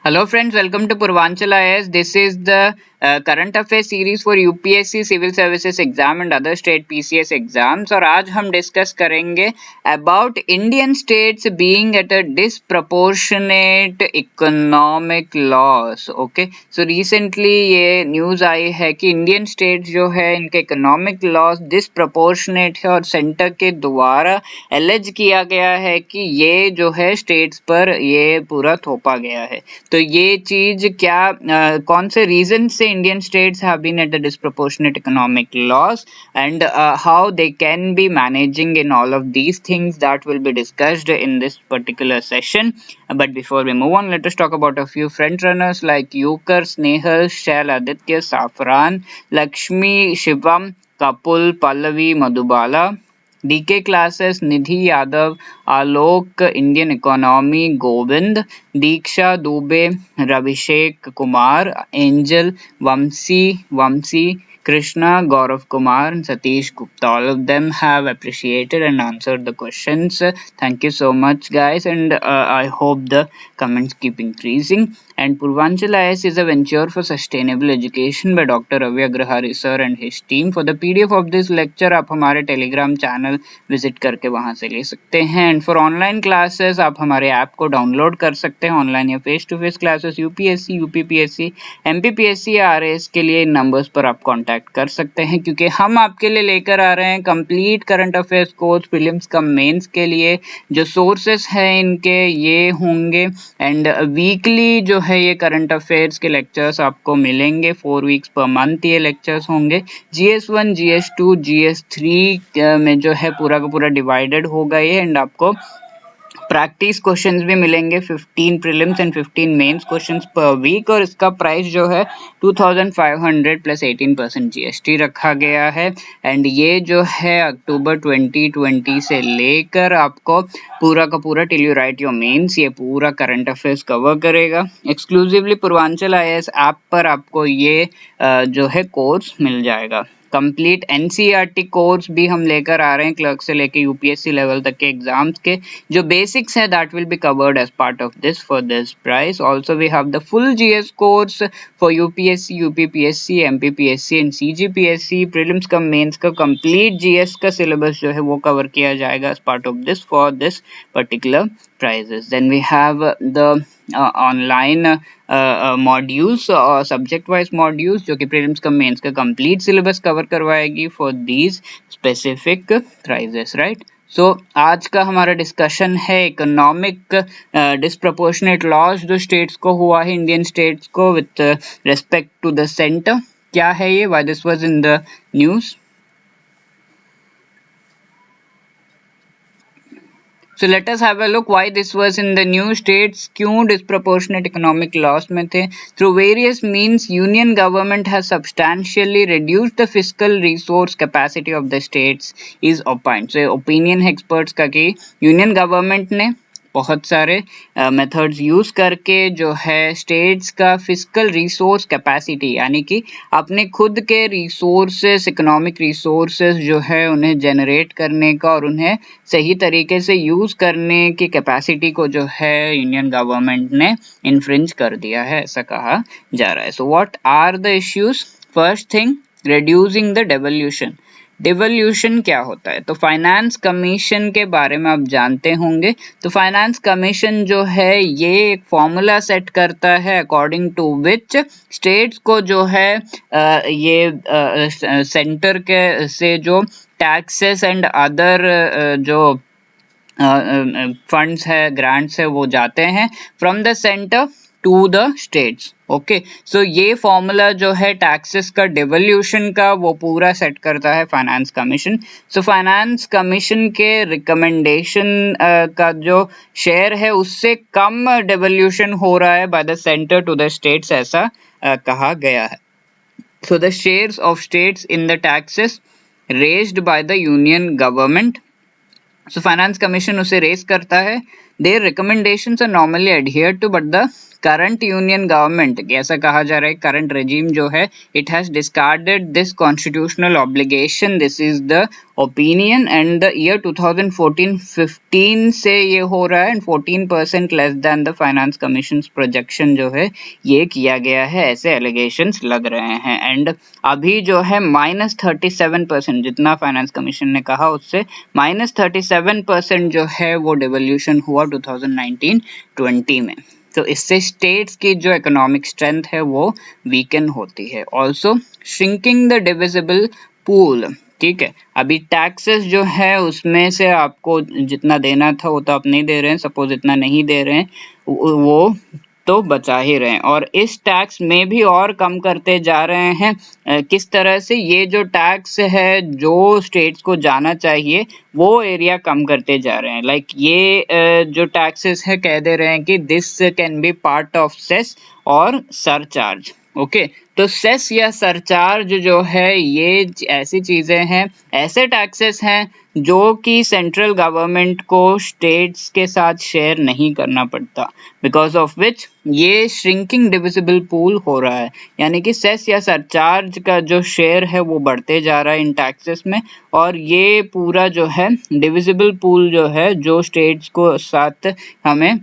Hello friends, welcome to Purvanchal IAS. This is the current affairs series for UPSC civil services exam and other state PCS exams और आज हम discuss करेंगे about Indian states being at a disproportionate economic loss. Okay, so recently ये news आई है कि Indian states जो है इनके इकोनॉमिक लॉस डिसप्रपोर्शनेट है और सेंटर के द्वारा एलिज किया गया है कि ये जो है स्टेट्स पर ये पूरा थोपा गया है. तो ये चीज क्या कौन से रीजन से Indian states have been at the disproportionate economic loss and how they can be managing in all of these things that will be discussed in this particular session. But before we move on, let us talk about a few front runners like Yukar, Snehal, Shail, Aditya, Safran, Lakshmi, Shivam, Kapul, Pallavi, Madhubala. DK classes Nidhi Yadav, Alok, Indian economy, Govind, Diksha Dubey, Ravishek Kumar, Angel, Vamsi, Krishna, Gaurav Kumar, and Satish Gupta. All of them have appreciated and answered the questions. Thank you so much, guys, and I hope the comments keep increasing. And Purvanchal IAS is a venture for sustainable education by Dr. Ravi Agrahari sir and his team. For the PDF of this lecture, आप हमारे Telegram channel visit करके वहां से ले सकते हैं. And for online classes आप हमारे ऐप को डाउनलोड कर सकते हैं. ऑनलाइन या face to face classes UPSC, UPPSC, MPPSC या आरएएस के लिए इन नंबर्स पर आप कांटेक्ट कर सकते हैं, क्योंकि हम आपके लिए लेकर आ रहे हैं complete current affairs course prelims cum mains के लिए. जो सोर्सेस हैं इनके ये होंगे एंड वीकली जो है ये करंट अफेयर्स के लेक्चर्स आपको मिलेंगे. 4 वीक्स पर मंथ ये लेक्चर्स होंगे. GS1, GS2, GS3 में जो है पूरा का पूरा डिवाइडेड होगा ये. एंड आपको प्रैक्टिस क्वेश्चंस भी मिलेंगे, 15 prelims and 15 mains questions per week. और इसका प्राइस जो है 2500 प्लस 18% GST रखा गया है. एंड ये जो है अक्टूबर 2020 से लेकर आपको पूरा का पूरा till you write your mains ये पूरा करंट अफेयर्स कवर करेगा. एक्सक्लूसिवली पूर्वांचल IAS ऐप पर आपको ये जो है कोर्स मिल जाएगा. कंप्लीट एनसीईआरटी कोर्स भी हम लेकर आ रहे हैं, क्लर्क से लेके यूपीएससी लेवल तक के एग्जाम्स के जो बेसिक्स है that will be covered as part of this for this price. Also we have the full GS course for UPSC, UPPSC, MPPSC and CGPSC. Prelims का मेंस का complete GS का syllabus जो है वो cover किया जाएगा as part of this for this particular prizes. Then we have the online modules और subject wise modules जो कि prelims का mains का complete syllabus cover करवाएगी for these specific prizes, right? So आज का हमारा डिस्कशन है इकोनॉमिक डिस्प्रपोर्शनेट लॉस जो स्टेट्स को हुआ है, इंडियन स्टेट्स को with respect to the centre. क्या है ये, why this was in the news. So let us have a look why this was in the news. States क्यों disproportionate economic loss में थे. Through various means, union government has substantially reduced the fiscal resource capacity of the states is opined. So opinion है experts का कि union government ने बहुत सारे methods use करके जो है स्टेट्स का फिस्कल रिसोर्स कैपेसिटी यानी कि अपने खुद के रिसोर्सेस, इकोनॉमिक रिसोर्सेस जो है उन्हें जनरेट करने का और उन्हें सही तरीके से यूज करने की कैपेसिटी को जो है यूनियन गवर्नमेंट ने इन्फ्रिंज कर दिया है, ऐसा कहा जा रहा है. So what are the issues. First thing, reducing the devolution. Devolution क्या होता है, तो फाइनेंस कमीशन के बारे में आप जानते होंगे. तो फाइनेंस कमीशन जो है ये एक फॉर्मूला सेट करता है अकॉर्डिंग टू विच स्टेट्स को जो है ये सेंटर के से जो टैक्सेस एंड अदर जो फंड्स है, ग्रांट्स है, वो जाते हैं from the centre to the states. Okay, so ये फॉर्मूला जो है टैक्सेस का, डिवल्यूशन का, वो पूरा सेट करता है फाइनेंस कमीशन. सो फाइनेंस कमीशन के रिकमेंडेशन का जो शेयर है उससे कम डिवल्यूशन हो रहा है by the centre to the states, ऐसा कहा गया है. So the shares of states in the taxes raised by the union government. So finance commission उसे रेज करता है. Their recommendations are normally adhered to, but the current union government, ऐसा कहा जा रहा है करंट रेजिम जो है, it has discarded this constitutional obligation, this is the opinion, and the year 2014-15 से ये हो रहा है, and 14% less than the finance commission projection जो है ये किया गया है, ऐसे एलिगेशंस लग रहे हैं। एंड अभी जो है -37%, जितना फाइनेंस कमीशन ने कहा उससे -37% जो है वो डिवोल्यूशन हुआ 2019-20 में। तो इससे स्टेट्स की जो इकोनॉमिक स्ट्रेंथ है वो वीकन होती है। Also shrinking the divisible pool, ठीक है, अभी टैक्सेस जो है उसमें से आपको जितना देना था वो तो आप नहीं दे रहे हैं, सपोज इतना नहीं दे रहे हैं, वो तो बचा ही रहे हैं, और इस टैक्स में भी और कम करते जा रहे हैं। किस तरह से, ये जो टैक्स है जो स्टेट्स को जाना चाहिए वो एरिया कम करते जा रहे हैं। लाइक ये जो टैक्सेस है कह दे रहे हैं कि this can be part of cess और सरचार्ज। ओके, तो सेस या सरचार्ज जो है ये ऐसी चीजें हैं, ऐसे टैक्सेस हैं जो कि सेंट्रल गवर्नमेंट को स्टेट्स के साथ शेयर नहीं करना पड़ता, बिकॉज ऑफ विच ये श्रिंकिंग डिविजिबल पूल हो रहा है, यानी कि सेस या सरचार्ज का जो शेयर है वो बढ़ते जा रहा है इन टैक्सेस में, और ये पूरा जो है डिविजिबल पूल जो है जो स्टेट्स को साथ हमें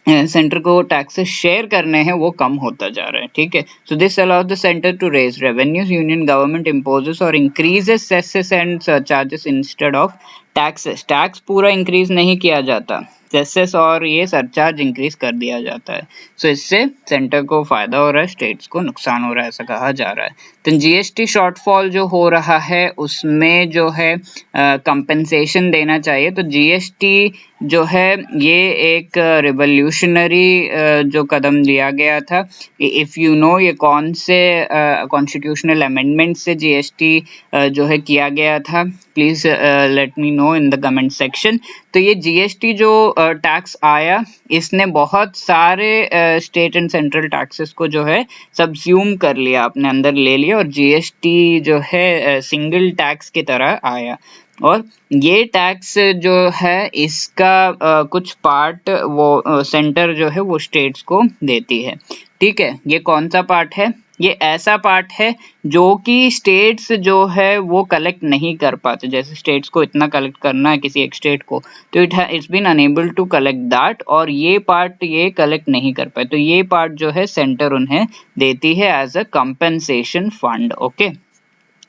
सेंटर को टैक्सेस शेयर करने हैं वो कम होता जा रहा है। ठीक है, so this allows the centre to raise revenues, union government imposes और increases cesses and surcharges instead of taxes. Tax पूरा इंक्रीज नहीं किया जाता, सेसेस और ये सरचार्ज इंक्रीज कर दिया जाता है। सो इससे सेंटर को फायदा हो रहा है, स्टेट्स को नुकसान हो रहा है, ऐसा कहा जा रहा है। तो जीएसटी शॉर्टफॉल जो हो रहा है उसमें जो है कंपेंसेशन देना चाहिए। तो जीएसटी जो है ये एक रिवोल्यूशनरी जो कदम लिया गया था। इफ यू नो ये कौन से कॉन्स्टिट्यूशनल अमेंडमेंट से जीएसटी जो है किया गया था, please let me know in the comment section. तो ये जीएसटी जो टैक्स आया, इसने बहुत सारे स्टेट एंड सेंट्रल टैक्सेस को जो है सबज्यूम कर लिया, अपने अंदर ले लिया, और जीएसटी जो है सिंगल टैक्स की तरह आया। और ये टैक्स जो है इसका कुछ पार्ट वो सेंटर जो है वो स्टेट्स को देती है। ठीक है, ये कौन सा पार्ट है? ये ऐसा पार्ट है जो कि स्टेट्स जो है वो कलेक्ट नहीं कर पाते। जैसे स्टेट्स को इतना कलेक्ट करना है किसी एक स्टेट को, तो it's been enable to collect that, और ये पार्ट ये कलेक्ट नहीं कर पाए, तो ये पार्ट जो है सेंटर उन्हें देती है as a compensation fund. Okay,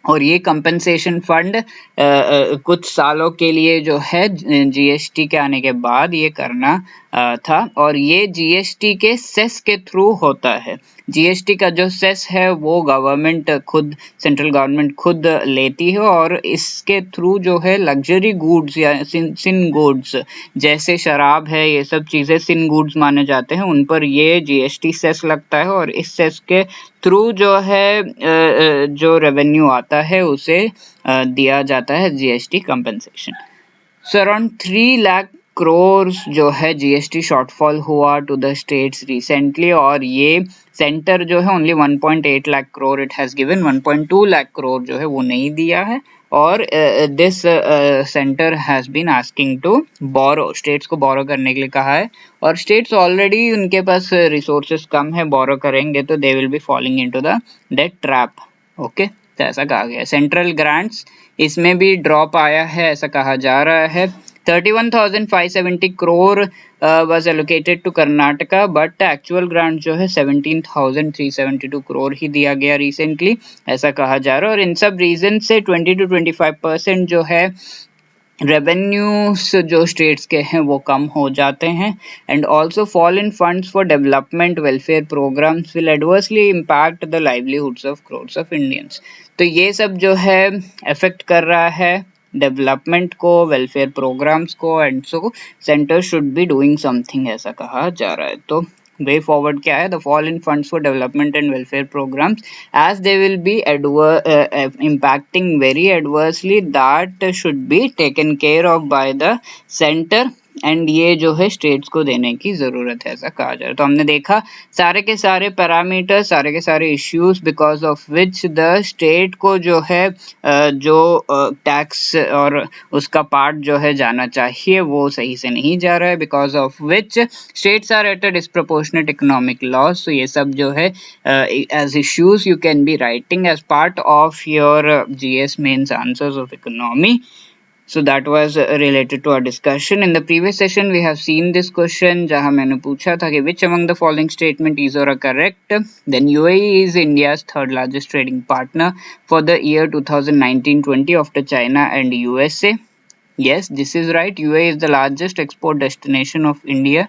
और ये कंपेंसेशन फंड कुछ सालों के लिए जो है जीएसटी के आने के बाद ये करना था, और ये जीएसटी के सेस के थ्रू होता है। जीएसटी का जो सेस है वो गवर्नमेंट खुद, सेंट्रल गवर्नमेंट खुद लेती है, और इसके थ्रू जो है लग्जरी गुड्स या सिन गुड्स जैसे शराब है, ये सब चीजें सिन गुड्स माने जाते हैं, उन पर ये जीएसटी सेस लगता है, और इस सेस के थ्रू जो है जो रेवेन्यू आता है उसे दिया जाता है GST compensation. So around 3 lakh crore जो है जीएसटी शॉर्टफॉल हुआ टू द स्टेट्स रिसेंटली, और ये सेंटर जो है only 1.8 lakh crore it has given, 1.2 lakh crore जो है वो नहीं दिया है, और this centre has been asking to borrow, states को बोरो करने के लिए कहा है, और स्टेट्स ऑलरेडी उनके पास रिसोर्सेस कम है, बोरो करेंगे तो they will be falling into the debt trap. Okay, तो ऐसा कहा गया। सेंट्रल ग्रांट्स इसमें भी ड्रॉप आया है, ऐसा कहा जा रहा है। 31,570 crore was allocated to Karnataka, but actual grant जो है 17,372 crore ही दिया गया रिसेंटली, ऐसा कहा जा रहा है। और इन सब रीजन से 20 to 25% जो है रेवेन्यूज जो स्टेट्स के हैं वो कम हो जाते हैं, and also fall in funds for development welfare programmes will adversely impact the livelihoods of crores of Indians. तो ये सब जो है इफेक्ट कर रहा है डेवलपमेंट को, वेलफेयर प्रोग्राम्स को, and so centre should be doing something, ऐसा कहा जा रहा है। तो वे फॉरवर्ड क्या है? The fall in funds for development and welfare programmes as they will be impacting very adversely, that should be taken care of by the center and ये जो है स्टेट्स को देने की जरूरत है, ऐसा कहा जा रहा है। तो हमने देखा सारे के सारे पैरामीटर, सारे के सारे issues because of which the state को जो है जो टैक्स और उसका पार्ट जो है जाना चाहिए वो सही से नहीं जा रहा है, because of which states are at a disproportionate economic loss. तो ये सब जो है as issues you can be writing as part of your GS mains answers of economy. So that was related to our discussion. In the previous session, we have seen this question जहाँ मैंने पूछा था कि which among the following statement is or correct? Then UAE is India's third largest trading partner for the year 2019-20 after China and USA. Yes, this is right. UAE is the largest export destination of India.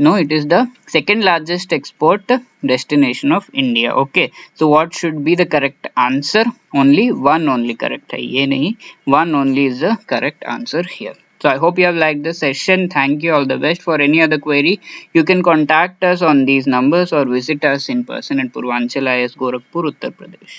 No, it is the second largest export destination of India. Okay, so what should be the correct answer? Only one only correct hai. Ye nahi, one only is the correct answer here. So I hope you have liked the session. Thank you. All the best. For any other query, you can contact us on these numbers or visit us in person at Purvanchal IS Gorakhpur, Uttar Pradesh.